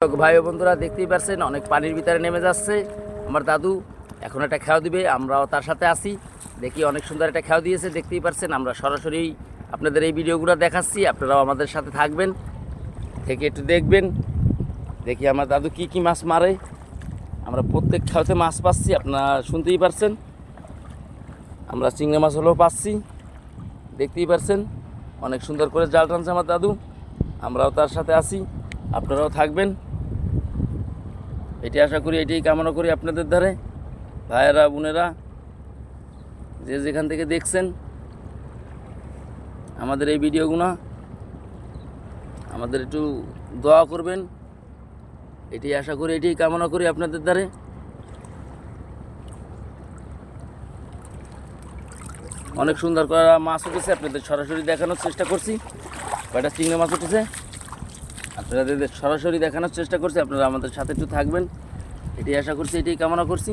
ভাই ও বন্ধুরা দেখতেই পাচ্ছেন অনেক পানির ভিতরে নেমে যাচ্ছে আমার দাদু। এখন একটা খেয়া দিবে, আমরাও তার সাথে আসি। দেখি অনেক সুন্দর একটা খেয়া দিয়েছে, দেখতেই পাচ্ছেন। আমরা সরাসরি আপনাদের এই ভিডিওগুলো দেখাচ্ছি, আপনারাও আমাদের সাথে থাকবেন, থেকে একটু দেখবেন। দেখি আমার দাদু কি কি মাছ মারে। আমরা প্রত্যেক খেয়াতে মাছ পাচ্ছি, আপনারা শুনতেই পারছেন। আমরা চিংড়ি মাছ হলেও পাচ্ছি, দেখতেই পারছেন। অনেক সুন্দর করে জাল টানছে আমার দাদু, আমরাও তার সাথে আসি, আপনারাও থাকবেন। এটি আশা করি, এটাই কামনা করি আপনাদের দ্বারে। ভাইয়েরা বোনেরা যে যেখান থেকে দেখছেন আমাদের এই ভিডিওগুলো, আমাদের একটু দোয়া করবেন, এটাই আশা করি, এটাই কামনা করি আপনাদের দ্বারে। অনেক সুন্দর করে মাছ উঠেছে, আপনাদের সরাসরি দেখানোর চেষ্টা করছি। কয়টা চিংড়ি মাছ উঠেছে আপনাদের সরাসরি দেখানোর চেষ্টা করছি, আপনারা আমাদের সাথে একটু থাকবেন, এটাই আশা করছি, এটাই কামনা করছি।